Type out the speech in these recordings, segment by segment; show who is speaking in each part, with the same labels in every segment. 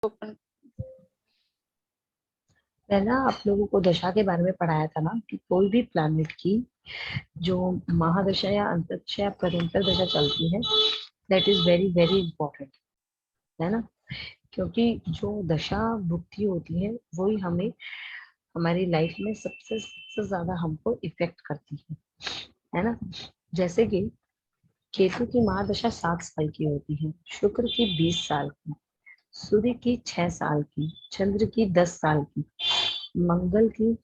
Speaker 1: Open.
Speaker 2: पहला आप लोगों को दशा के बारे में पढ़ाया था ना कि कोई भी प्लैनेट की जो महादशा या अंतरिक्ष या प्रत्यंतर दशा चलती है, that is very very important, है ना। क्योंकि जो दशा भुक्ति होती है वही हमें हमारी लाइफ में सबसे ज्यादा हमको इफेक्ट करती है ना। जैसे कि केतु की महादशा 7 साल की होती है, शुक्र की 20 साल की, सूर्य की 6 साल की, चंद्र की 10 साल की, मंगल की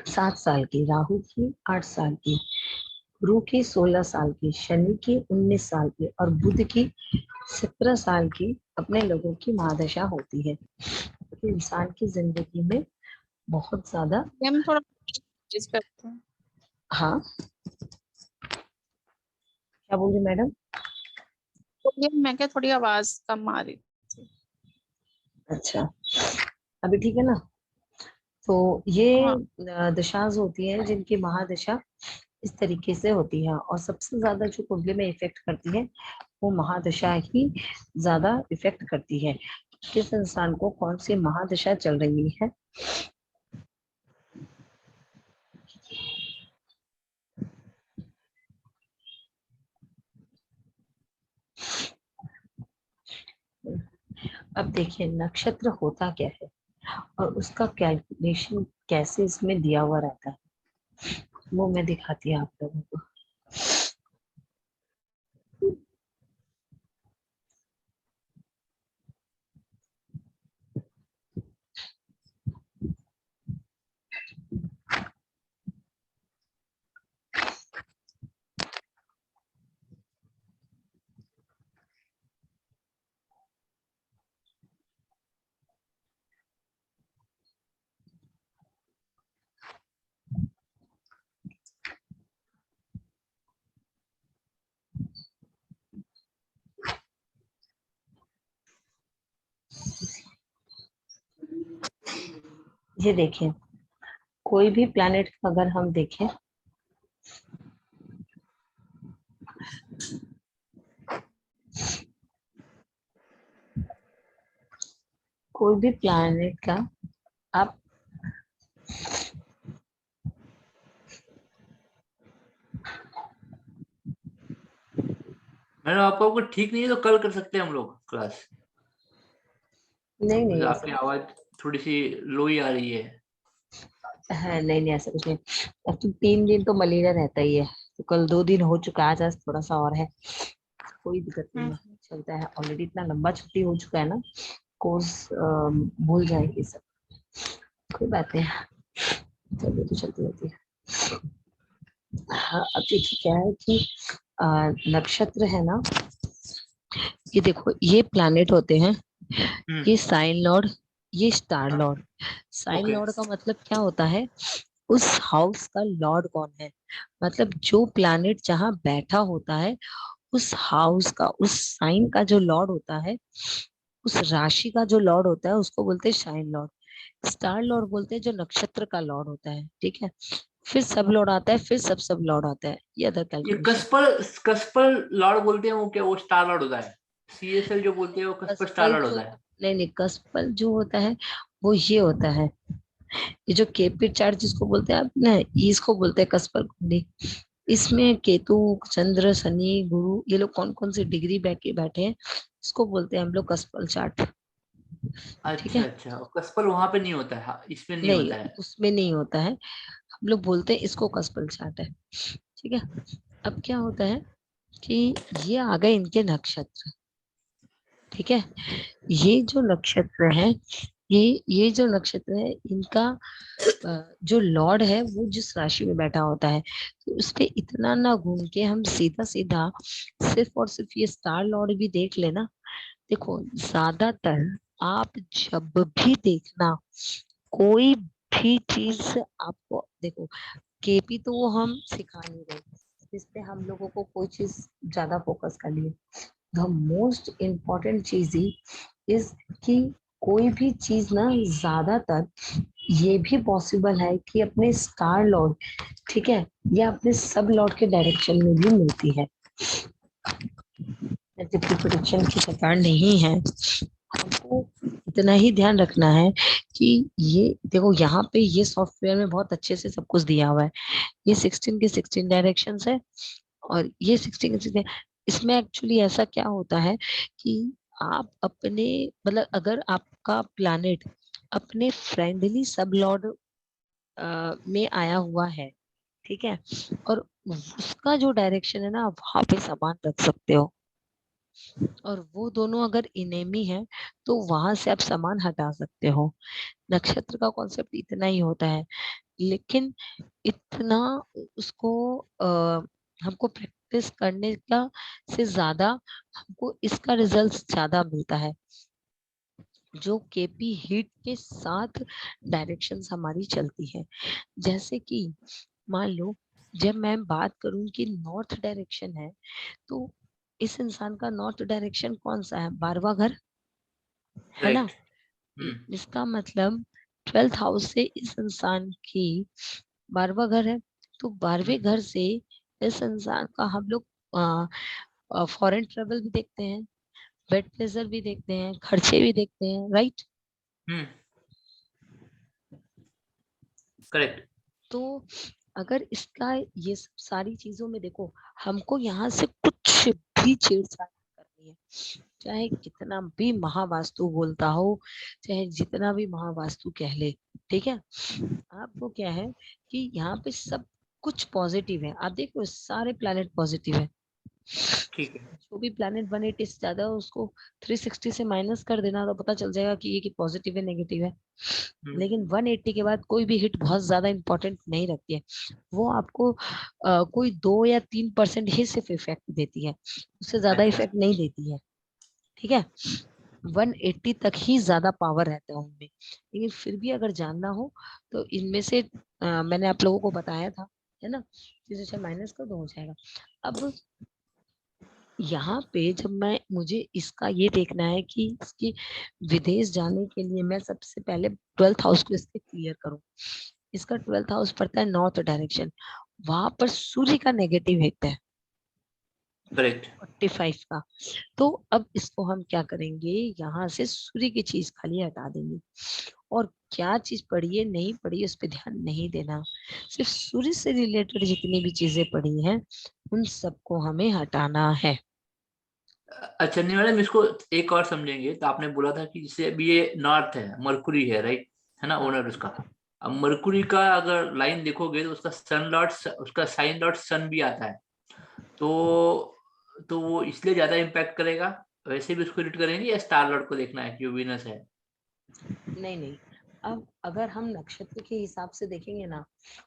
Speaker 2: 7 साल की, राहु की 8 साल की, गुरु की 16 साल की, शनि की 19 साल की और बुध की 17 साल की अपने लोगों की महादशा होती है। तो इंसान की जिंदगी में बहुत ज्यादा।
Speaker 1: हम थोड़ा चीज करते हैं।
Speaker 2: हाँ, क्या बोल रही मैडम?
Speaker 1: तो ये मैं क्या थोड़ी आवाज कम आ रही थी।
Speaker 2: अच्छा, अभी ठीक है ना। तो ये
Speaker 1: हाँ,
Speaker 2: दशाज होती है जिनकी महादशा इस तरीके से होती है, और सबसे ज्यादा जो कुंडली में इफेक्ट करती है वो महादशा ही ज्यादा इफेक्ट करती है। किस इंसान को कौन सी महादशा चल रही है। अब देखिए नक्षत्र होता क्या है और उसका कैलकुलेशन कैसे इसमें दिया हुआ रहता है, वो मैं दिखाती हूँ आप लोगों को। ये देखिए, कोई भी प्लैनेट अगर हम देखें, कोई भी प्लैनेट का आप
Speaker 3: मैडम आपको कुछ ठीक नहीं है तो कल कर सकते हैं हम लोग क्लास।
Speaker 2: नहीं
Speaker 3: मुझे
Speaker 2: नहीं
Speaker 3: आपकी
Speaker 2: ऐसा
Speaker 3: आवाज थोड़ी सी लो ही आ रही है।
Speaker 2: है, नहीं नहीं ऐसा कुछ नहीं। अब तो 3 दिन तो मलेरिया रहता ही है, तो कल 2 दिन हो चुका है, आज थोड़ा सा और है, कोई दिक्कत नहीं है, चलता है। ऑलरेडी इतना लंबा छुट्टी हो चुका है ना, कोर्स भूल जाएंगे सब, कोई बात नहीं, चलिए तो चलती रहती है। हाँ, अब देखिए क्या है कि नक्षत्र है ना, ये देखो ये प्लैनेट होते हैं, ये साइन लॉर्ड, ये star lord. Sign
Speaker 3: okay
Speaker 2: lord का मतलब क्या होता है, उस हाउस का लॉर्ड कौन है, मतलब जो प्लैनेट जहां बैठा होता है उस हाउस का, उस साइन का जो लॉर्ड होता है, उस राशि का जो लॉर्ड होता है उसको बोलते हैं साइन लॉर्ड। स्टार लॉर्ड बोलते हैं जो नक्षत्र का लॉर्ड होता है, ठीक है। फिर सब लॉर्ड आता है, फिर सब लॉर्ड आता है, ये अदर
Speaker 3: ये
Speaker 2: कैलकुलेशन।
Speaker 3: कस्पर कस्पर लॉर्ड बोलते हैं वो क्या, वो स्टार लॉर्ड होता है? सीएसएल जो बोलते हैं वो कस्पर स्टार
Speaker 2: कस्पल
Speaker 3: लॉर्ड
Speaker 2: जो,
Speaker 3: होता है?
Speaker 2: नहीं नहीं, कस्पल जो होता है वो ये होता है, ये जो केपी चार्ट जिसको बोलते हैं आप ना, इसको बोलते हैं कस्पल कुंडली। इसमें केतु, चंद्र, शनि, गुरु, ये लोग कौन कौन से डिग्री बैठे बैठे हैं, इसको बोलते हैं हम लोग कस्पल चार्ट, ठीक
Speaker 3: अच्छा
Speaker 2: है।
Speaker 3: अच्छा, कस्पर वहां पे नहीं होता है, हाँ, इसमें नहीं
Speaker 2: नहीं,
Speaker 3: होता है।
Speaker 2: उसमें नहीं होता है, हम लोग बोलते हैं इसको कस्पल चार्ट है, ठीक है। अब क्या होता है कि ये आ गए इनके नक्षत्र, ठीक है। ये जो नक्षत्र है, ये जो नक्षत्र है इनका जो लॉर्ड है वो जिस राशि में बैठा होता है, तो उस पे इतना ना घूम के हम सीधा सीधा सिर्फ और सिर्फ ये स्टार लॉर्ड भी देख लेना। देखो ज्यादातर आप जब भी देखना कोई भी चीज, आपको देखो केपी तो वो हम सिखा नहीं रहे, इस पे हम लोगों को कोई चीज ज्यादा फोकस कर लिए। द मोस्ट इम्पॉर्टेंट चीज ही इज कि कोई भी चीज ना ज्यादातर ये भी पॉसिबल है कि अपने स्टार लॉर्ड, ठीक है, या अपने सब लॉर्ड के डायरेक्शन में भी मिलती है। जबकि प्रोडिक्शन की सरकार नहीं है, हम इतना ही ध्यान रखना है कि ये देखो यहाँ पे ये सॉफ्टवेयर में बहुत अच्छे से सब कुछ दिया हुआ है। ये 16 के 16 डायरेक्शंस है और ये 16 के 16। इसमें एक्चुअली ऐसा क्या होता है कि आप अपने मतलब अगर आपका प्लैनेट अपने फ्रेंडली सब लॉर्ड में आया हुआ है, ठीक है, और उसका जो डायरेक्शन है ना आप वहां पे सामान रख सकते हो, और वो दोनों अगर इनेमी है तो वहां से आप सामान हटा सकते हो। नक्षत्र का कॉन्सेप्ट इतना ही होता है, लेकिन इतना उसको हमको प्रैक्टिस करने का से ज्यादा हमको इसका रिजल्ट ज्यादा मिलता है, जो केपी हिट के साथ डायरेक्शंस हमारी चलती है। जैसे कि मान लो जब मैं बात करूं कि नॉर्थ डायरेक्शन है, तो इस इंसान का नॉर्थ डायरेक्शन कौन सा है? 12वां घर है ना।
Speaker 3: करेक्ट।
Speaker 2: इसका मतलब 12th हाउस से इस इंसान की 12वां घर है, तो 12वें घर से इस इंसान का हम लोग फॉरेन ट्रेवल भी देखते हैं, बेड प्लेजर भी देखते हैं, खर्चे भी देखते हैं, राइट।
Speaker 3: करेक्ट।
Speaker 2: तो अगर इसका ये सब सारी चीजों में देखो, हमको यहाँ से कुछ भी छेड़छाड़ करनी है, चाहे कितना भी महावास्तु बोलता हो, चाहे जितना भी महावास्तु कह ले, ठीक है। आपको क्या है कि यहाँ पे सब कुछ पॉजिटिव है। आप देखो सारे प्लैनेट पॉजिटिव है।
Speaker 3: ठीक है।
Speaker 2: जो भी प्लैनेट 180 से ज्यादा है उसको 360 से माइनस कर देना तो पता चल जाएगा कि ये कि पॉजिटिव है नेगेटिव है। लेकिन 180 के बाद कोई भी हिट बहुत ज्यादा इंपॉर्टेंट नहीं रखती है। वो आपको कोई 2 या 3% ही सिर्फ इफेक्ट देती है, उससे ज्यादा
Speaker 3: अच्छा।
Speaker 2: इफेक्ट नहीं देती है, ठीक है। 180 तक ही ज्यादा पावर रहता है उनमें। लेकिन फिर भी अगर जानना हो तो इनमें से मैंने आप लोगों को बताया था, है ना, जैसे माइनस कर दो हो जाएगा। अब यहाँ पे जब मैं मुझे इसका ये देखना है कि इसकी विदेश जाने के लिए मैं सबसे पहले 12th हाउस को इसके क्लियर करूं। इसका 12th हाउस पड़ता है नॉर्थ डायरेक्शन, वहां पर सूर्य का नेगेटिव हिट है
Speaker 3: करेक्ट।
Speaker 2: 45 का। तो अब इसको हम क्या करेंगे, यहाँ से सूर्य की चीज खाली हटा देंगे, और क्या चीज पड़ी है नहीं पड़ी है उस पर ध्यान नहीं देना। सिर्फ सूर्य से रिलेटेड जितनी भी चीजें पड़ी हैं उन सबको हमें हटाना है।
Speaker 3: अच्छा नहीं मैडम, इसको एक और समझेंगे तो आपने बोला था कि जैसे अभी ये नॉर्थ है, मरकुरी है, राइट, है ना,
Speaker 2: हाँ
Speaker 3: ओनर उसका। अब मरकुरी का अगर लाइन देखोगे तो उसका सन लॉर्ड, उसका साइन लॉर्ड सन भी आता है, तो वो इसलिए ज्यादा इम्पैक्ट करेगा। वैसे भी उसको रीड करेंगे या स्टार लॉर्ड को देखना है कि वो वीनस है?
Speaker 2: नहीं नहीं, अब अगर हम नक्षत्र के हिसाब से देखेंगे ना,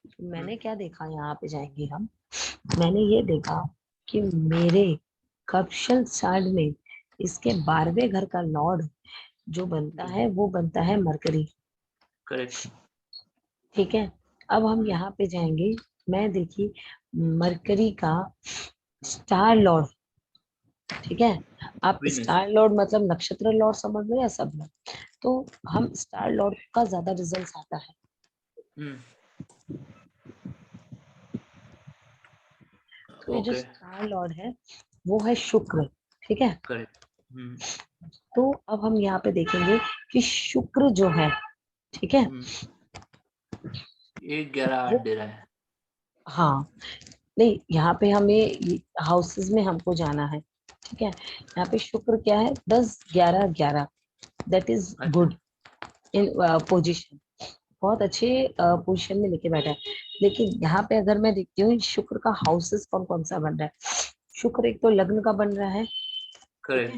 Speaker 2: तो मैंने क्या देखा, यहाँ पे जाएंगे हम, मैंने ये देखा कि मेरे कक्षल चार्ट में इसके 12वें घर का लॉर्ड जो बनता है वो बनता है मरकरी,
Speaker 3: करेक्ट।
Speaker 2: ठीक है। अब हम यहाँ पे जाएंगे, मैं देखिए मरकरी का स्टार लॉर्ड, ठीक है। आप
Speaker 3: वीनस।
Speaker 2: स्टार लॉर्ड मतलब नक्षत्र लॉर्ड समझ लो या सब लॉर्ड, तो हम स्टार लॉर्ड का ज्यादा रिजल्ट आता है। तो ये जो
Speaker 3: ओके।
Speaker 2: स्टार लॉर्ड है वो है शुक्र, ठीक है।
Speaker 3: करेक्ट।
Speaker 2: तो अब हम यहाँ पे देखेंगे कि शुक्र जो है, ठीक है,
Speaker 3: 1 11 8
Speaker 2: वो,
Speaker 3: दे रहा है।
Speaker 2: हाँ, नहीं यहाँ पे हमें हाउसेस में हमको जाना है, ठीक है। यहाँ पे शुक्र क्या है, 10 11 11, दैट इज
Speaker 3: अच्छा।
Speaker 2: गुड इन पोजीशन, बहुत अच्छे पोजीशन में लेके बैठा है। लेकिन यहाँ पे अगर मैं देखती हूँ शुक्र का हाउसेस कौन कौन सा बन रहा है, शुक्र एक तो लग्न का बन रहा है, ठीक है,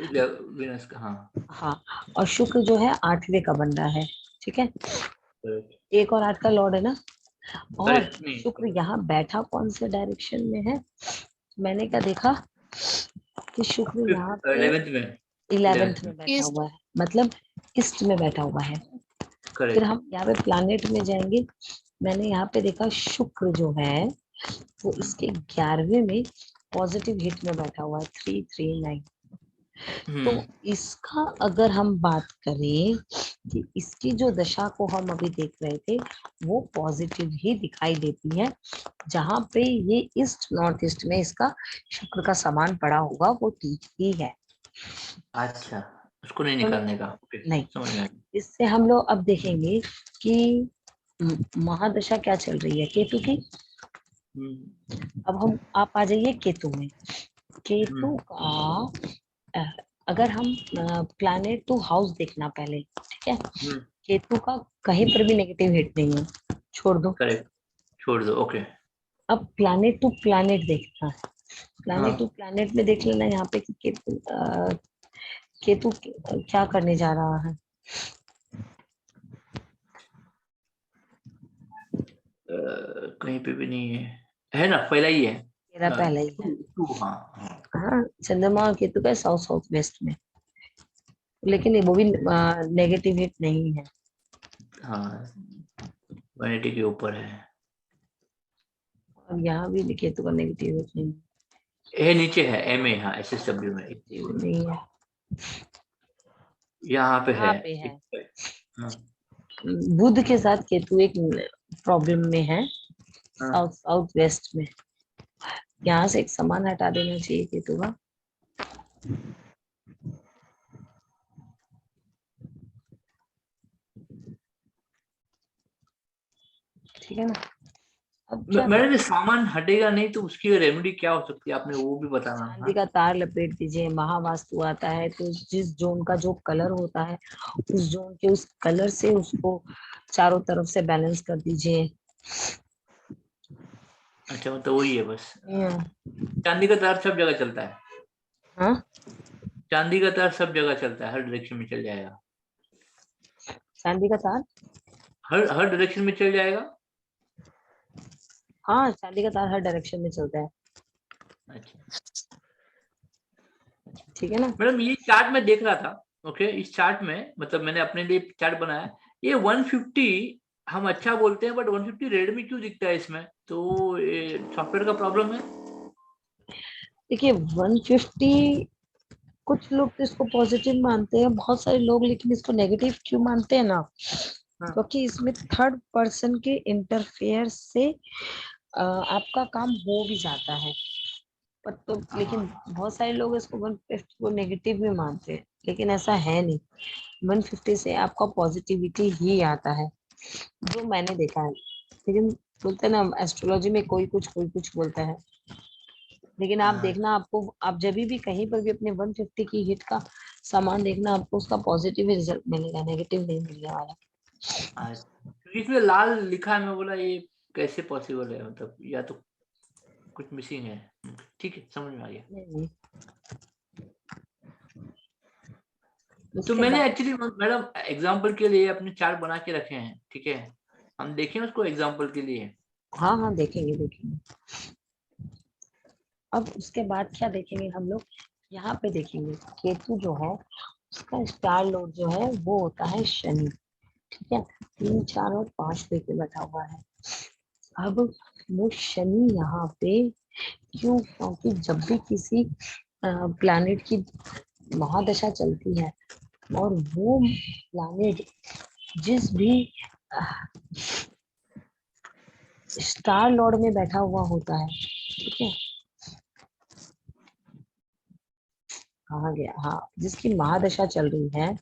Speaker 3: करेक्ट। वीनस का, हाँ।
Speaker 2: हाँ, और शुक्र जो है 8वें का बन रहा है, ठीक है।
Speaker 3: करेक्ट।
Speaker 2: 1 और 8 का लॉर्ड है ना। और
Speaker 3: करेक्ट नहीं।
Speaker 2: शुक्र यहाँ बैठा कौन से डायरेक्शन में है, मैंने क्या देखा कि शुक्र यहाँ पे
Speaker 3: 11th में।
Speaker 2: 11th
Speaker 3: 11th में।
Speaker 2: में बैठा
Speaker 1: ईस्ट।
Speaker 2: हुआ है, मतलब ईस्ट में बैठा हुआ है। फिर
Speaker 3: करेक्ट।
Speaker 2: हम यहाँ पे प्लानिट में जाएंगे, मैंने यहाँ पे देखा शुक्र जो है वो इसके 11वें में पॉजिटिव हिट में बैठा हुआ है 339। तो इसका अगर हम बात करें कि इसकी जो दशा को हम अभी देख रहे थे वो पॉजिटिव ही दिखाई देती है, जहां पे ये ईस्ट नॉर्थ ईस्ट में इसका शुक्र का सामान पड़ा होगा वो ठीक ही है।
Speaker 3: अच्छा। उसको नहीं निकालने का। ओके,
Speaker 2: नहीं,
Speaker 3: समझ में आ गया।
Speaker 2: इससे हम लोग अब देखेंगे कि महादशा क्या चल रही है केतु की। अब हम आप आ जाइए केतु में। केतु का अगर हम प्लैनेट टू हाउस देखना पहले, ठीक है। केतु का कहीं पर भी नेगेटिव हिट नहीं है, छोड़ दो।
Speaker 3: करेक्ट, छोड़ दो। ओके,
Speaker 2: अब प्लैनेट टू प्लैनेट देखना है। प्लैनेट
Speaker 3: हाँ,
Speaker 2: टू प्लैनेट में देख लेना यहाँ पे कि केतु क्या करने जा रहा है।
Speaker 3: कहीं पे भी नहीं है ना, पहला ही है।
Speaker 2: मेरा पहला ही है।
Speaker 3: टू, हाँ हाँ।
Speaker 2: हाँ, चंद्रमा और केतु का साउथ साउथ वेस्ट में, लेकिन वो भी नेगेटिव हिट नहीं है।
Speaker 3: हाँ, वैनिटी के ऊपर है।
Speaker 2: और यहाँ भी केतु का नेगेटिव हिट नहीं
Speaker 3: ए नीचे है, एम ए, हाँ SSW में
Speaker 2: नहीं है।
Speaker 3: यहाँ पे है।
Speaker 2: यहाँ पे है।
Speaker 3: हाँ,
Speaker 2: बुध के साथ केतु एक प्रॉब्लम में है,
Speaker 3: हाँ।
Speaker 2: साउथ साउथ वेस्ट में। यहाँ से एक सामान हटा देना चाहिए केतु का। ठीक है ना। अब क्या
Speaker 3: मैडम, सामान हटेगा नहीं तो उसकी रेमेडी क्या हो सकती है, आपने वो भी बताना।
Speaker 2: चांदी
Speaker 3: हाँ,
Speaker 2: का तार लपेट दीजिए। महावास्तु आता है तो जिस जोन का जो कलर होता है, उस जोन के उस कलर से उसको चारों तरफ से बैलेंस कर दीजिए।
Speaker 3: अच्छा, मतलब वही है बस।
Speaker 2: हाँ।
Speaker 3: चांदी का तार सब जगह चलता है।
Speaker 2: हाँ?
Speaker 3: चांदी का तार सब जगह चलता है, हर डायरेक्शन में चल जाएगा।
Speaker 2: चांदी का तार,
Speaker 3: हर डायरेक्शन में चल जाएगा।
Speaker 2: हाँ चांदी का तार हर डायरेक्शन में चलता है।
Speaker 3: अच्छा,
Speaker 2: ठीक है ना।
Speaker 3: मैडम ये चार्ट में देख रहा था। ओके, इस चार्ट में मतलब मैंने अपने लिए चार्ट बनाया। ये 150 हम अच्छा बोलते हैं, बट 150 रेड में क्यों दिखता है इसमें? तो ये सॉफ्टवेयर का प्रॉब्लम है।
Speaker 2: देखिए 150, कुछ लोग तो इसको पॉजिटिव मानते हैं, बहुत सारे लोग लेकिन इसको नेगेटिव क्यों मानते हैं ना,
Speaker 3: हाँ,
Speaker 2: क्योंकि इसमें थर्ड पर्सन के इंटरफेयर से आपका काम हो भी जाता है। पर तो लेकिन
Speaker 3: हाँ,
Speaker 2: बहुत सारे लोग इसको 150 को नेगेटिव भी मानते हैं, लेकिन ऐसा है नहीं। 150 से आपका पॉजिटिविटी ही आता है, जो मैंने देखा है। लेकिन बोलते हैं ना एस्ट्रोलॉजी में कोई कुछ बोलता है। लेकिन आप
Speaker 3: हाँ,
Speaker 2: देखना, आपको आप जब भी कहीं पर भी अपने 150 की हिट का सामान देखना, आपको उसका पॉजिटिव रिजल्ट मिलेगा, नेगेटिव नहीं मिलने वाला।
Speaker 3: हाँ। क्योंकि इसमें लाल लिखा है, मैं बोला ये कैसे पॉसिबल है, मतलब या तो कुछ मिसिंग है। ठीक है, समझ में आ गया।
Speaker 2: नहीं, नहीं।
Speaker 3: तो
Speaker 2: उसके
Speaker 3: मैंने
Speaker 2: बाद
Speaker 3: एक्चुअली मैडम एग्जांपल के लिए अपने चार्ट बना के रखे हैं, ठीक है। हम देखें उसको एग्जांपल के लिए।
Speaker 2: हाँ हाँ देखेंगे देखेंगे। अब उसके बाद क्या देखेंगे हम लोग, यहाँ पे देखेंगे केतु जो है उसका स्टार लॉर्ड जो है वो होता है शनि। ठीक है, 3, 4 और 5 लेके बैठा हुआ है। अब वो शनि यहाँ पे क्यों, क्योंकि जब भी किसी प्लैनेट की महादशा चलती है और वो प्लैनेट जिस भी स्टार लॉर्ड में बैठा हुआ होता है, ठीक है, कहाँ गया, हाँ, जिसकी महादशा चल रही है,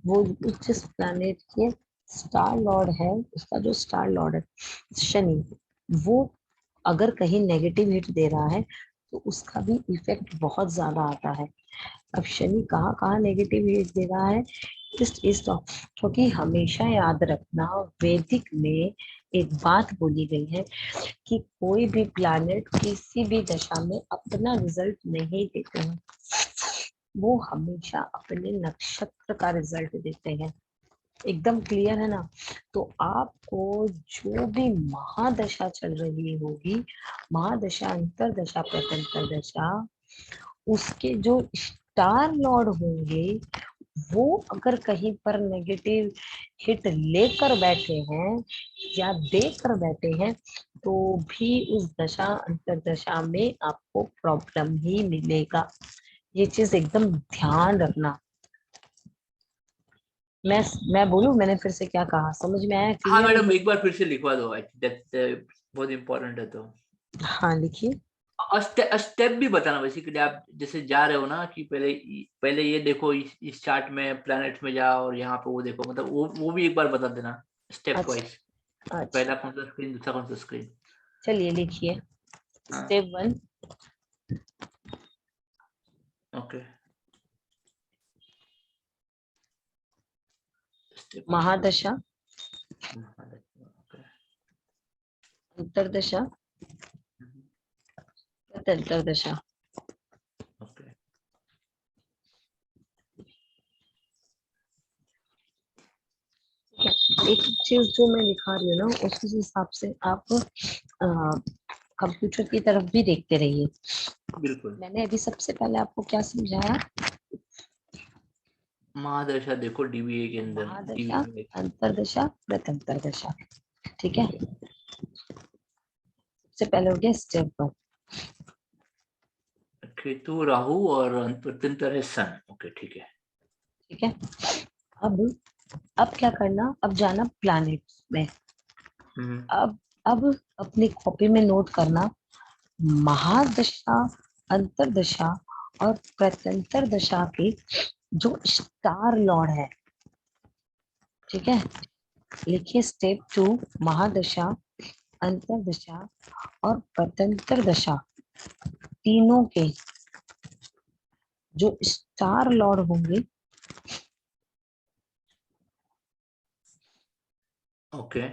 Speaker 2: वो जिस प्लैनेट के स्टार लॉर्ड है, उसका जो स्टार लॉर्ड है शनि, वो अगर कहीं नेगेटिव हिट दे रहा है तो उसका भी इफेक्ट बहुत ज्यादा आता है। अब शनि कहाँ कहाँ नेगेटिव हिट दे रहा है, इस क्योंकि हमेशा याद रखना, वैदिक में एक बात बोली गई है कि कोई भी प्लैनेट किसी भी दशा में अपना रिजल्ट नहीं देते हैं, वो हमेशा अपने नक्षत्र का रिजल्ट देते हैं। एकदम क्लियर है ना। तो आपको जो भी महादशा चल रही होगी, महादशा अंतरदशा प्रत्यंतरदशा, उसके जो स्टार लॉर्ड होंगे वो अगर कहीं पर नेगेटिव हिट लेकर बैठे हैं या देकर बैठे हैं, तो भी उस दशा अंतरदशा में आपको प्रॉब्लम ही मिलेगा। ये चीज एकदम ध्यान रखना। मैं बोलूं मैंने फिर से क्या कहा, समझ में आया,
Speaker 3: हाँ
Speaker 2: क्लियर है?
Speaker 3: मैडम, एक बार फिर से लिखवा दो, बहुत इम्पोर्टेंट है तो।
Speaker 2: हाँ लिखिए।
Speaker 3: स्टेप भी बताना बेसिकली, आप जैसे जा रहे हो ना कि पहले ये देखो, इस चार्ट में प्लैनेट्स में जाओ और यहाँ पे वो देखो, मतलब वो भी एक बार बता देना स्टेप
Speaker 2: अच्छा
Speaker 3: वाइज।
Speaker 2: अच्छा,
Speaker 3: पहला कौन सा स्क्रीन, दूसरा कौन सा स्क्रीन।
Speaker 2: चलिए लिखिए।
Speaker 3: हाँ
Speaker 2: स्टेप 1
Speaker 3: ओके, स्टेप
Speaker 2: महादशा,
Speaker 3: ओके,
Speaker 2: अंतरदशा, प्रत्यंतरदशा।
Speaker 3: ओके।
Speaker 2: एक चीज जो मैं दिखा रही हूँ ना, उस हिसाब से आप कंप्यूटर की तरफ भी देखते रहिए।
Speaker 3: बिल्कुल।
Speaker 2: मैंने अभी सबसे पहले आपको क्या समझाया?
Speaker 3: महादशा देखो डीबीए के अंदर,
Speaker 2: महादशा,
Speaker 3: डीबीए में।
Speaker 2: अंतरदशा, प्रत्यंतरदशा। ठीक है, सबसे पहले हो गया स्टेप 1।
Speaker 3: केतु, राहु और प्रत्यंतर है सन। ओके ठीक है।
Speaker 2: ठीक है, अब क्या करना, अब जाना प्लैनेट्स में। अब अपनी कॉपी में नोट करना, महादशा, अंतरदशा और प्रत्यंतर दशा के जो स्टार लॉर्ड है। ठीक है, लिखिए स्टेप 2 महादशा, अंतरदशा और प्रत्यंतर दशा, तीनों के जो स्टार लॉर्ड होंगे,
Speaker 3: ओके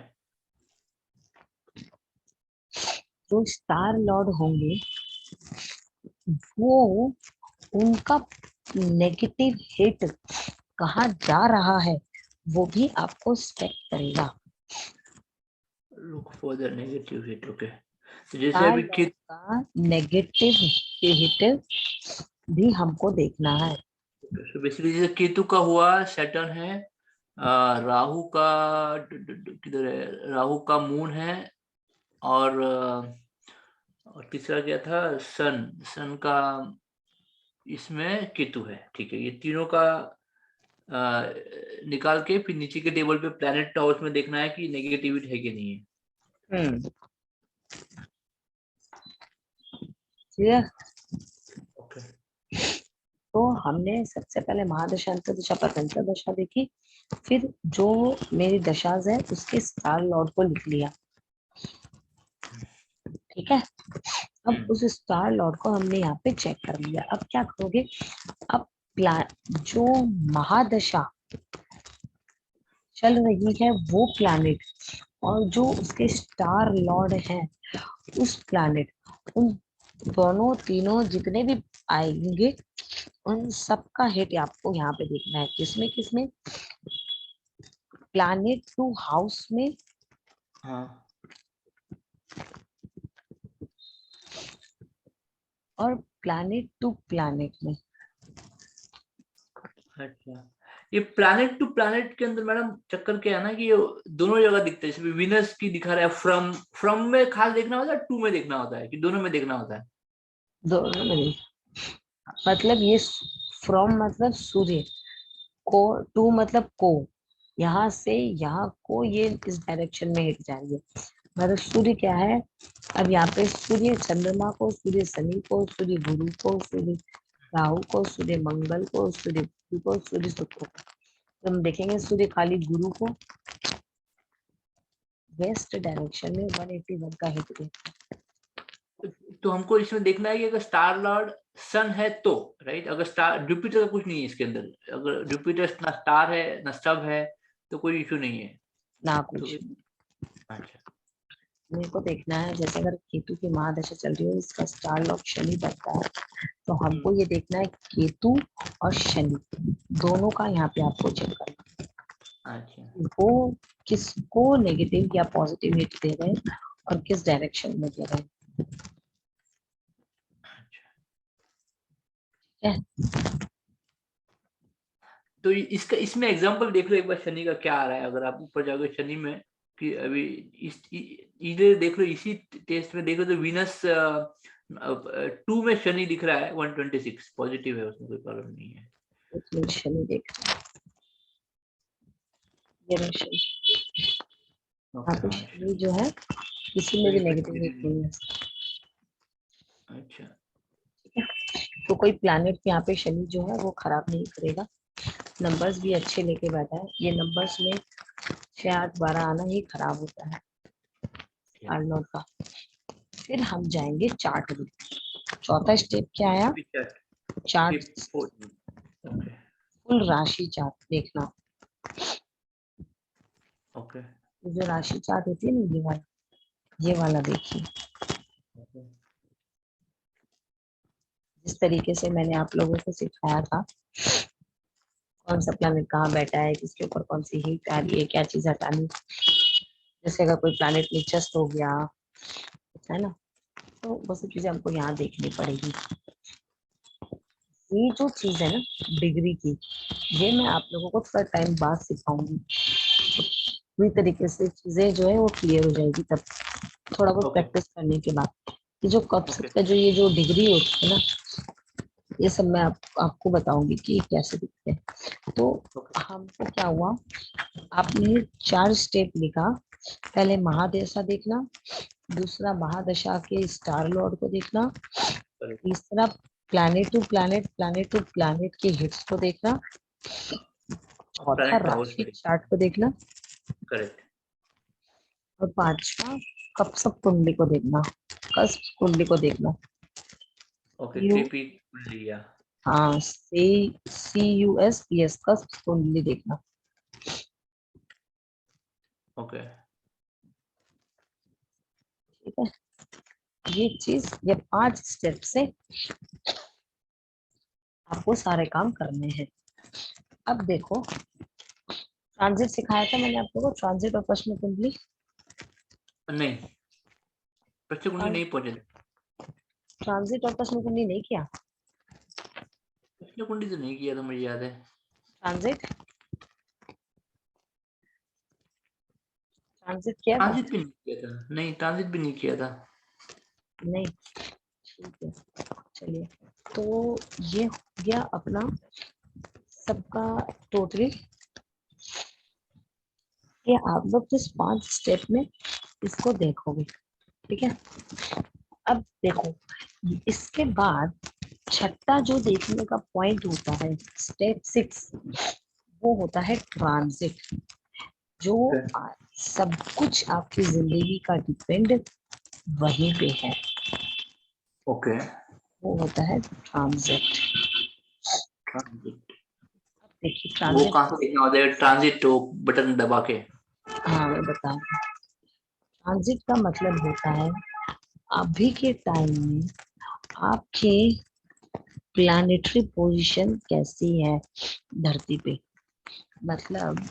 Speaker 2: जो स्टार लॉर्ड होंगे वो, उनका नेगेटिव हिट कहाँ जा रहा है वो भी आपको स्टेप करेगा।
Speaker 3: Look for the negative hit. Okay, तो जैसे
Speaker 2: स्टार
Speaker 3: अभी
Speaker 2: लॉर्ड का नेगेटिव हिट भी हमको देखना है।
Speaker 3: तो बेसिकली जैसे केतु का हुआ, सैटर्न है, राहु का किधर है, राहु का मून है, और तीसरा क्या था, सन, सन का इसमें केतु है। ठीक है, ये तीनों का निकाल के फिर नीचे के टेबल पे प्लैनेट हाउस में देखना है कि नेगेटिविटी है कि नहीं है।
Speaker 2: ठीक है,
Speaker 3: ओके
Speaker 2: तो हमने सबसे पहले महादशा, अंतरदशा, प्रत्यंतर दशा देखी, फिर जो मेरी दशाज है उसके स्टार लॉर्ड को लिख लिया। ठीक है, अब उस स्टार लॉर्ड को हमने यहाँ पे चेक कर लिया। अब क्या करोगे, अब जो महादशा चल रही है वो प्लैनेट और जो उसके स्टार लॉर्ड हैं उस प्लैनेट, उन दोनों तीनों जितने भी आएंगे उन सबका हिट आपको यहाँ पे देखना है। किसमें किसमें? प्लैनेट टू हाउस में
Speaker 3: हाँ
Speaker 2: और प्लैनेट टू प्लैनेट में।
Speaker 3: अच्छा, ये प्लैनेट टू प्लैनेट के अंदर मैडम चक्कर क्या है ना कि ये दोनों जगह दिखते हैं। जैसे विनस की दिखा रहा है, फ्रॉम फ्रॉम में खास देखना होता है, टू में देखना होता है, कि दोनों में देखना होता है।
Speaker 2: दोनों में, मतलब ये फ्रॉम मतलब सूर्य को, टू मतलब को, यहाँ से यहाँ को, ये इस डायरेक्शन में हिट जा रही है। मतलब सूर्य क्या है, अब यहाँ पे सूर्य चंद्रमा को, सूर्य शनि को, सूर्य गुरु को, सूर्य राहु को, सूर्य मंगल को, सूर्य बुध को, सूर्य शुक्र को। तो हम देखेंगे सूर्य खाली गुरु को वेस्ट डायरेक्शन में 181 का हिट देता
Speaker 3: तो हमको इसमें देखना है कि अगर स्टार लॉर्ड सन है तो, राइट, अगर स्टार जुपिटर का कुछ नहीं है इसके अंदर, अगर जुपिटर ना स्टार है ना सब है तो कोई इशू नहीं है।
Speaker 2: ना
Speaker 3: तो
Speaker 2: कुछ।
Speaker 3: अच्छा,
Speaker 2: मेरे को देखना है जैसे अगर केतु की महादशा चल रही है, इसका स्टार लॉर्ड शनि बनता है, तो हमको ये देखना है केतु और शनि दोनों का यहाँ पे आपको चेक करना
Speaker 3: अच्छा,
Speaker 2: है, वो किसको नेगेटिव या पॉजिटिव हिट दे रहे हैं और किस डायरेक्शन में दे रहे हैं।
Speaker 3: तो इसका इसमें एग्जांपल देख लो एक बार शनि का क्या आ रहा है। अगर आप ऊपर जाओगे शनि में, कि अभी इधर देख लो, इसी टेस्ट में देखो तो विनस 2 में शनि दिख रहा है 126 पॉजिटिव है, उसमें कोई प्रॉब्लम नहीं है।
Speaker 2: तो शनि देख, ये रहा शनि।
Speaker 3: ओके
Speaker 2: यहाँ पे
Speaker 3: हाँ
Speaker 2: शनि जो है किसी में भी नेगेटिव हिट नहीं है। कोई प्लैनेट यहाँ पे शनि जो है वो खराब नहीं करेगा। नंबर्स भी अच्छे लेके बैठा है। ये नंबर्स में 6, 8, 12 आना ही खराब होता है आर्नोल्ड का। फिर हम जाएंगे चार्ट में। चौथा स्टेप क्या आया? चार्ट,
Speaker 3: ओके
Speaker 2: फुल राशि चार्ट देखना।
Speaker 3: ओके
Speaker 2: जो राशि चार्ट होती है ना, ये वाला देखिए। जिस तरीके से मैंने आप लोगों को सिखाया था, कौन सा प्लैनेट कहाँ बैठा है, किसके ऊपर कौन सी हीट आ रही है, क्या चीज हटानी। जैसे अगर कोई प्लैनेट नीचस्त हो गया है ना, तो वो सब चीजें हमको यहाँ देखनी पड़ेगी। ये जो चीज है ना डिग्री की, ये मैं आप लोगों को थोड़ा टाइम बाद सिखाऊंगी। तो पूरी तरीके से चीजें जो है वो क्लियर हो जाएगी तब, थोड़ा बहुत प्रैक्टिस करने के बाद। ये जो कॉन्सेप्ट का जो ये जो डिग्री होती है ना, ये सब मैं आपको बताऊंगी कि कैसे दिखते हैं। तो हमको क्या हुआ, आपने 4 स्टेप लिखा। पहले महादशा देखना, दूसरा महादशा के स्टार लॉर्ड को देखना, तीसरा प्लैनेट टू प्लैनेट के हिट्स को देखना, चौथा राशि चार्ट को देखना,
Speaker 3: करेक्ट,
Speaker 2: और पांचवा कपसप कुंडली को देखना, कस्प कुंडली को देखना।
Speaker 3: ओके केपी लिया,
Speaker 2: हाँ, CUSPS कस्प कुंडली देखना।
Speaker 3: ओके
Speaker 2: ठीक है, ये चीज, ये 5 स्टेप से आपको सारे काम करने हैं। अब देखो, ट्रांजिट सिखाया था मैंने आपको, ट्रांजिट और प्रश्न कुंडली।
Speaker 3: नहीं, प्रश्न कुंडली नहीं पहुंचे।
Speaker 2: ट्रांजिट और प्रश्न कुंडली नहीं किया?
Speaker 3: प्रश्न कुंडली तो नहीं किया था, मुझे याद है।
Speaker 2: ट्रांजिट किया था?
Speaker 3: ट्रांजिट भी नहीं किया था, नहीं ट्रांजिट भी नहीं किया था। नहीं,
Speaker 2: ठीक है, चलिए। तो ये हो गया अपना सबका टोटली। ये आप लोग जिस 5 स्टेप में इसको देखोगे, ठीक है। अब देखो, इसके बाद छठा जो देखने का पॉइंट होता है, स्टेप 6, वो होता है ट्रांजिट। जो सब कुछ आपकी जिंदगी का डिपेंड वहीं पे है।
Speaker 3: ओके,
Speaker 2: वो होता है ट्रांजिट।
Speaker 3: ट्रांजिट
Speaker 2: देखिए
Speaker 3: वो
Speaker 2: ट्रांजिट,
Speaker 3: कहाँ से देखना होता है? ट्रांजिट तो बटन दबा के।
Speaker 2: हाँ मैं बता रही हूँ। ट्रांजिट का मतलब होता है अभी के टाइम में आपके प्लैनेटरी पोजीशन कैसी है धरती पे। मतलब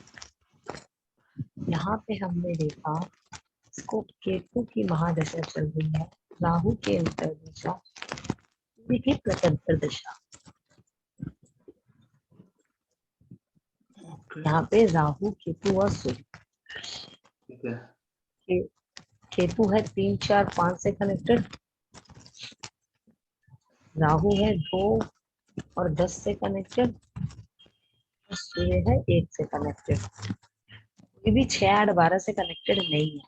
Speaker 2: यहाँ पे हमने देखा, इसको केतु की महादशा चल रही है, राहु के अंतर्दशा, सूर्य की प्रत्यंतर दशा। यहाँ पे राहु, केतु और सूर्य। केतु है 3, 4, 5 से कनेक्टेड, राहु है 2 और 10 से कनेक्टेड, सूर्य है 1 से कनेक्टेड। ये भी 6, 8, 12 से कनेक्टेड नहीं है,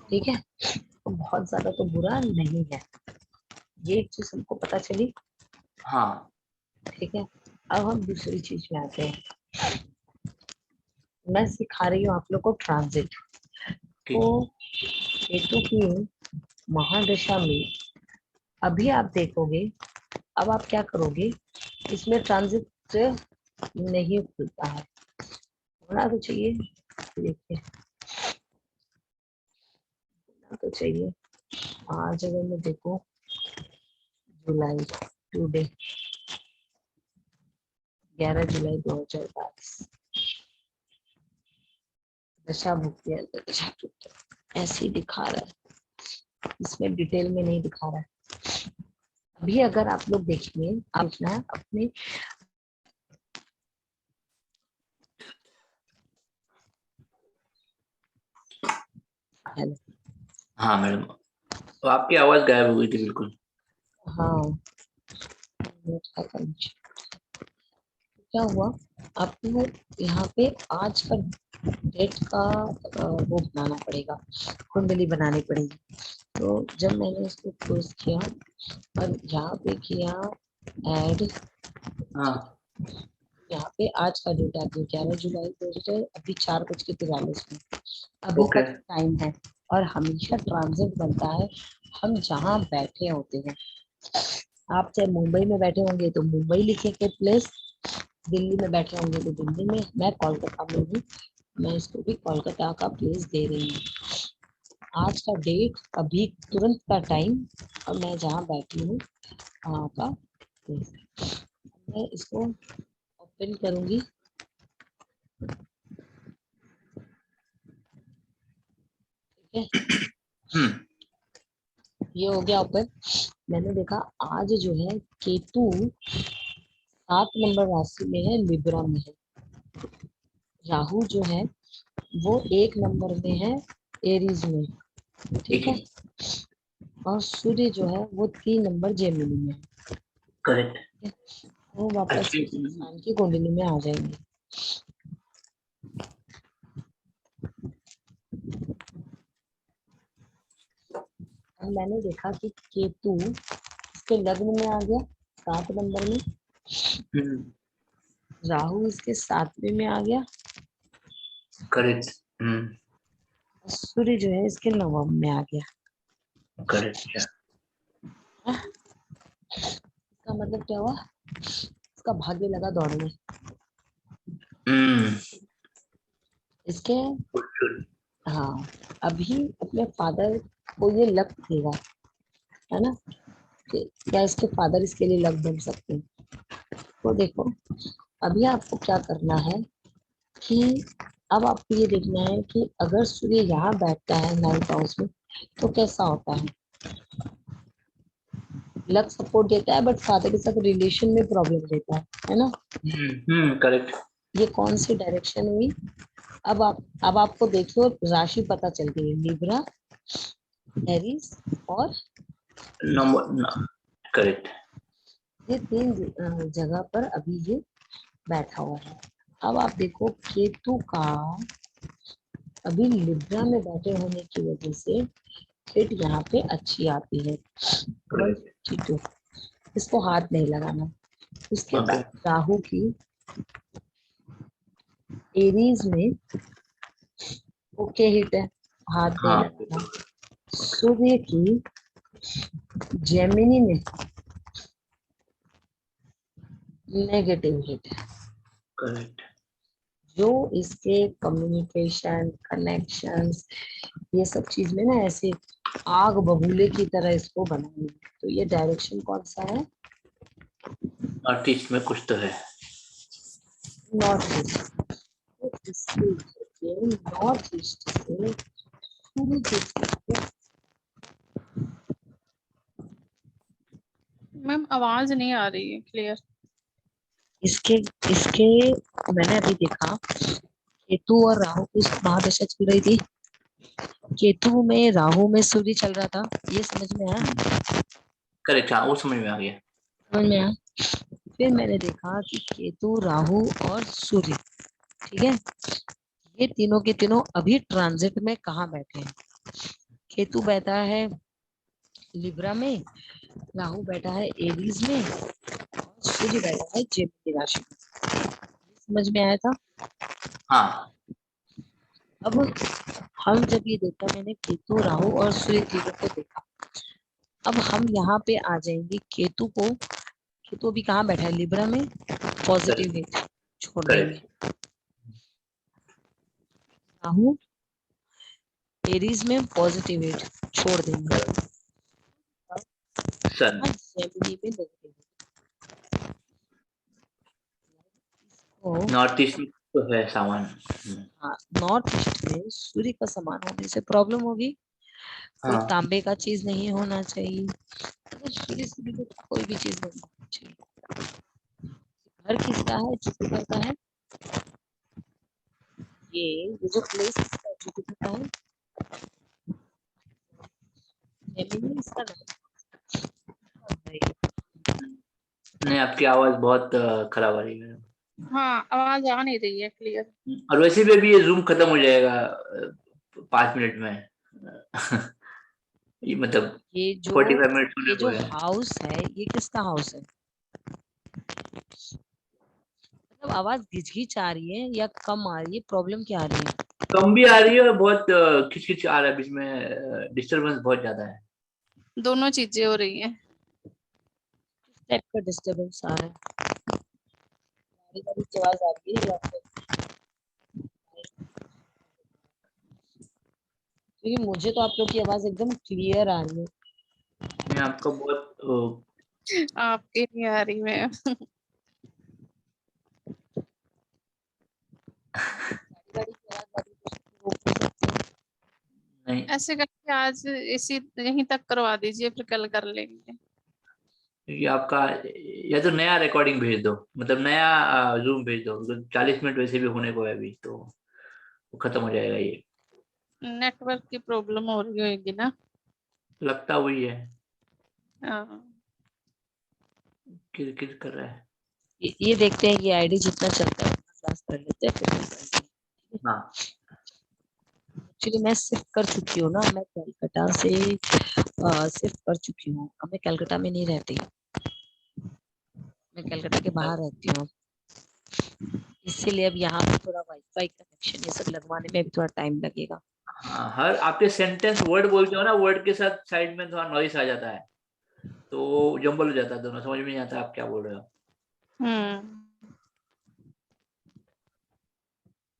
Speaker 2: ठीक है। तो बहुत ज्यादा तो बुरा नहीं है, ये एक चीज हमको पता चली।
Speaker 3: हाँ
Speaker 2: ठीक है, अब हम दूसरी चीज में आते हैं। मैं सिखा रही हूँ आप लोग को ट्रांजिट। तो केतु की महादशा में अभी आप देखोगे, अब आप क्या करोगे, इसमें ट्रांजिट नहीं खुलता है, होना तो चाहिए। देखिए होना तो चाहिए। आज अगर मैं देखो जुलाई, टुडे 11 जुलाई 2022, दशा भुक्ति दशा ऐसे ही दिखा रहा है, इसमें डिटेल में नहीं दिखा रहा है। अभी अगर आप लोग देखेंगे, आप ना अपने
Speaker 3: हाँ मैडम, तो आपकी आवाज गायब हो गई थी बिल्कुल।
Speaker 2: हाँ, क्या हुआ, आपको यहाँ पे आज का डेट का वो बनाना पड़ेगा, कुंडली बनानी पड़ेगी। तो जब मैंने इसको क्लोज किया और यहाँ पे किया ऐड
Speaker 3: हाँ
Speaker 2: यहाँ पे आज का डेट आती है 11 जुलाई 2000, अभी 4:43 अभी का
Speaker 3: ओके
Speaker 2: टाइम है। और हमेशा ट्रांजिट बनता है हम जहाँ बैठे होते हैं। आप चाहे मुंबई में बैठे होंगे तो मुंबई लिखेंगे प्लेस, दिल्ली में बैठे होंगे तो दिल्ली में। मैं कोलकाता में हूँ, मैं इसको भी कोलकाता का प्लेस दे रही हूँ। आज का डेट, अभी तुरंत का टाइम, और मैं जहाँ बैठी हूँ वहाँ का प्लेस। मैं इसको ओपन करूंगी। ठीक है,
Speaker 3: हम्म
Speaker 2: ये हो गया ओपन। मैंने देखा आज जो है केतु 7 नंबर राशि में है, लिब्रा में है। राहु जो है वो 1 नंबर में है, एरीज में।
Speaker 3: ठीक
Speaker 2: ठीक है,
Speaker 3: है
Speaker 2: और सूर्य जो है वो 3 नंबर जेमिनी में है।
Speaker 3: करेक्ट
Speaker 2: वो वापस से
Speaker 3: एक्चुअली
Speaker 2: इंसान की कुंडली में आ जाएंगे। और मैंने देखा कि केतु इसके लग्न में आ गया 7 नंबर में, राहु इसके 7वें में आ गया,
Speaker 3: करेक्ट
Speaker 2: और सूर्य जो है इसके 9वें में आ गया।
Speaker 3: करेक्ट
Speaker 2: इसका मतलब क्या हुआ, इसका भाग्य लगा दौड़ने।
Speaker 3: हम्म
Speaker 2: इसके
Speaker 3: गुड
Speaker 2: हाँ, अभी अपने फादर को ये लक देगा, है ना, कि क्या इसके फादर इसके लिए लक बन सकते हैं। तो देखो, अभी आपको क्या करना है कि अब आपको ये देखना है कि अगर सूर्य यहाँ बैठता है 9th हाउस में तो कैसा होता है। लक सपोर्ट देता है बट फादर के साथ रिलेशन में प्रॉब्लम देता है ना।
Speaker 3: करेक्ट
Speaker 2: ये कौन सी डायरेक्शन हुई। अब आपको देखियो राशि पता चल गई, लिब्रा, एरीज और
Speaker 3: नंबर करेक्ट
Speaker 2: ये 3 जगह पर अभी ये बैठा हुआ है। अब आप देखो केतु का अभी लिब्रा में बैठे होने की वजह से हिट यहाँ पे अच्छी आती है।
Speaker 3: करेक्ट
Speaker 2: 152, इसको हाथ नहीं लगाना। उसके
Speaker 3: ओके
Speaker 2: बाद राहु की एरीज में ओके हिट है, हाथ नहीं
Speaker 3: हाँ
Speaker 2: लगाना। सूर्य की जेमिनी में नेगेटिव हिट है,
Speaker 3: करेक्ट
Speaker 2: जो इसके कम्युनिकेशन कनेक्शंस ये सब चीज में ना ऐसे आग बबूले की तरह इसको बनाएंगे। तो ये डायरेक्शन कौन सा है,
Speaker 3: आर्टिस्ट में कुछ तो है
Speaker 2: नॉर्थ ईस्ट। तो इसके नॉर्थ ईस्ट से सूर्य के क्षेत्र,
Speaker 1: मैम आवाज नहीं आ रही है क्लियर।
Speaker 2: इसके इसके मैंने अभी देखा केतु और राहु की महादशा चल रही थी। केतु में राहु में सूर्य चल रहा था, ये समझ में आया।
Speaker 3: करेक्ट हाँ वो समझ में आ गया
Speaker 2: समझ में आया। फिर मैंने देखा कि केतु राहु और सूर्य, ठीक है, ये तीनों के तीनों अभी ट्रांजिट में कहाँ बैठे हैं। केतु बैठा है लिब्रा में, राहु बैठा है एरीज में, और सूर्य बैठा है जेमिनी राशि में। समझ में आया था।
Speaker 3: हाँ
Speaker 2: अब हम जब ये देखा, मैंने केतु राहु और सूर्य तीनों को देखा। अब हम यहाँ पे आ जाएंगे केतु को। केतु अभी कहाँ बैठा है, लिब्रा में, पॉजिटिव हिट छोड़ देंगे।
Speaker 3: करेक्ट
Speaker 2: राहु एरीज में पॉजिटिव हिट छोड़ देंगे।
Speaker 3: सन
Speaker 2: जेमिनी में नेगेटिव हिट।
Speaker 3: नॉर्थ ईस्ट में तो है सामान
Speaker 2: हाँ, नॉर्थ ईस्ट में सूर्य का समान होने से प्रॉब्लम होगी। कोई
Speaker 3: हाँ
Speaker 2: तांबे का चीज नहीं होना चाहिए। अगर सूर्य सूर्य को कोई भी चीज नहीं होनी चाहिए। घर किसका है, जुपिटर का है। ये जो प्लेस इसका है जुपिटर का है, जेमिनी इसका नाम है।
Speaker 3: नहीं आपकी आवाज बहुत खराब आ रही है
Speaker 1: हाँ आवाज आ नहीं रही है क्लियर।
Speaker 3: और वैसे भी ये जूम खत्म हो जाएगा 5 मिनट में ये मतलब
Speaker 2: ये जो
Speaker 3: 45 मिनट होने
Speaker 2: ये
Speaker 3: को
Speaker 2: जो
Speaker 3: है
Speaker 2: हाउस है, ये किसका हाउस है, मतलब आवाज घिच आ रही है या कम आ रही है, प्रॉब्लम क्या आ रही है?
Speaker 3: कम भी आ रही है और बहुत खिचखिच आ रहा है, बीच में डिस्टरबेंस बहुत ज्यादा है।
Speaker 1: दोनों चीजें हो रही हैं।
Speaker 2: टाइप का डिस्टरबेंस आ रहा है? गाड़ी वाड़ी की आवाज आ रही है या फिर? क्योंकि मुझे तो आप लोग की आवाज एकदम क्लियर आ रही है।
Speaker 3: मैं आपका बहुत
Speaker 1: आपके नहीं आ रही मैं।
Speaker 2: गाड़ी की आवाज आ रही है तो उसको रोक सकते हैं।
Speaker 3: नहीं,
Speaker 1: ऐसे करके आज इसी यहीं तक करवा दीजिए, फिर कल कर लेंगे।
Speaker 3: क्योंकि आपका या तो नया रिकॉर्डिंग भेज दो, मतलब नया जूम भेज दो, 40 मिनट वैसे भी होने को है अभी, तो वो खत्म हो जाएगा ये।
Speaker 1: नेटवर्क की प्रॉब्लम हो रही होगी ना।
Speaker 3: लगता वही है,
Speaker 1: हाँ।
Speaker 3: किरकिर कर रहा है।
Speaker 2: ये देखते हैं कि आईडी जितना चलता है उतना क्लास कर लेते हैं फिर हम करते हैं।
Speaker 3: हाँ,
Speaker 2: एक्चुअली मैं शिफ्ट कर चुकी हूँ ना, मैं कलकत्ता से शिफ्ट कर चुकी हूँ। अब मैं कलकत्ता में नहीं रहती, मैं कलकत्ता के बाहर रहती हूँ। इसीलिए अब यहाँ पे थोड़ा वाईफाई कनेक्शन ये सब लगवाने में अभी थोड़ा टाइम लगेगा।
Speaker 3: हाँ, हर आपके सेंटेंस वर्ड बोलते हो ना, वर्ड के साथ साइड में थोड़ा नॉइस आ जाता है, तो जंबल हो जाता है, दोनों समझ में नहीं आता आप क्या बोल रहे हो।
Speaker 1: हम्म।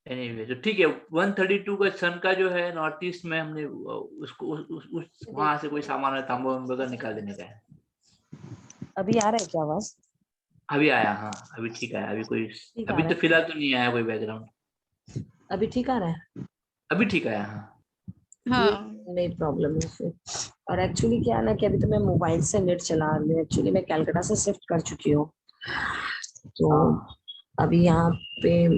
Speaker 3: एनीवे तो ठीक है, 132 का सन का जो है नॉर्थ ईस्ट में, हमने उसको उस वहां से कोई सामान है तांबा वांबा का निकाल देने का है।
Speaker 2: अभी आ रहा है क्या आवाज?
Speaker 3: अभी आया, हाँ अभी ठीक है, अभी कोई,
Speaker 2: ठीक आ
Speaker 3: अभी
Speaker 2: रहा
Speaker 3: तो
Speaker 2: है?
Speaker 3: फिलहाल तो नहीं आया कोई बैकग्राउंड।
Speaker 2: अभी ठीक आ रहा है?
Speaker 3: अभी ठीक आया, हाँ।
Speaker 2: ये
Speaker 1: हाँ।
Speaker 2: नहीं प्रॉब्लम है फिर। और एक्चुअली क्या है ना कि अभी तो मैं मोबाइल से नेट चला रही हूँ। एक्चुअली मैं कलकत्ता से शिफ्ट कर चुकी हूँ, तो
Speaker 3: हाँ,
Speaker 2: अभी यहाँ पे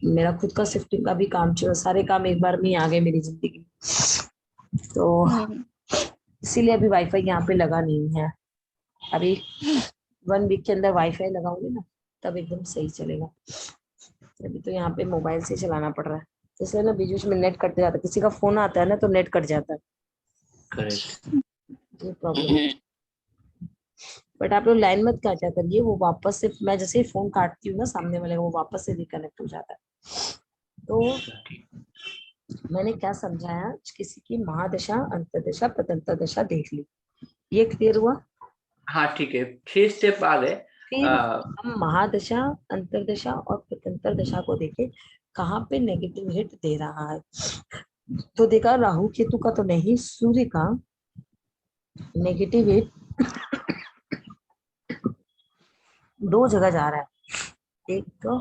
Speaker 2: मेरा खुद का शिफ्टिंग का भी काम चल, सारे काम एक बार में ही आ गए मेरी जिंदगी में। तो
Speaker 1: हम्म।
Speaker 2: इसीलिए अभी वाईफाई यहाँ पे लगा नहीं है। अभी 1 वीक के अंदर वाईफाई लगाऊंगी ना, तब एकदम सही चलेगा। अभी तो यहाँ पे मोबाइल से चलाना पड़ रहा है, इसलिए ना बीच बीच में नेट कट जाता है, किसी का फोन आता है ना तो नेट कट जाता है,
Speaker 3: करेक्ट।
Speaker 2: ये प्रॉब्लम है। बट आप लोग लाइन मत काटा करिए, वो वापस से मैं जैसे ही फोन काटती हूँ ना सामने वाले का, वो वापस से रिकनेक्ट हो जाता है। तो
Speaker 3: ठीक।
Speaker 2: मैंने क्या समझाया, किसी की महादशा अंतर्दशा प्रतंत्र दशा देख ली, ये क्लियर हुआ।
Speaker 3: हाँ ठीक है, 6 स्टेप आ गए।
Speaker 2: फिर हम महादशा अंतर्दशा और प्रतंत्र दशा को देखे कहाँ पे नेगेटिव हिट दे रहा है। तो देखा राहु केतु का तो नहीं, सूर्य का नेगेटिव हिट 2 जगह जा रहा है। एक तो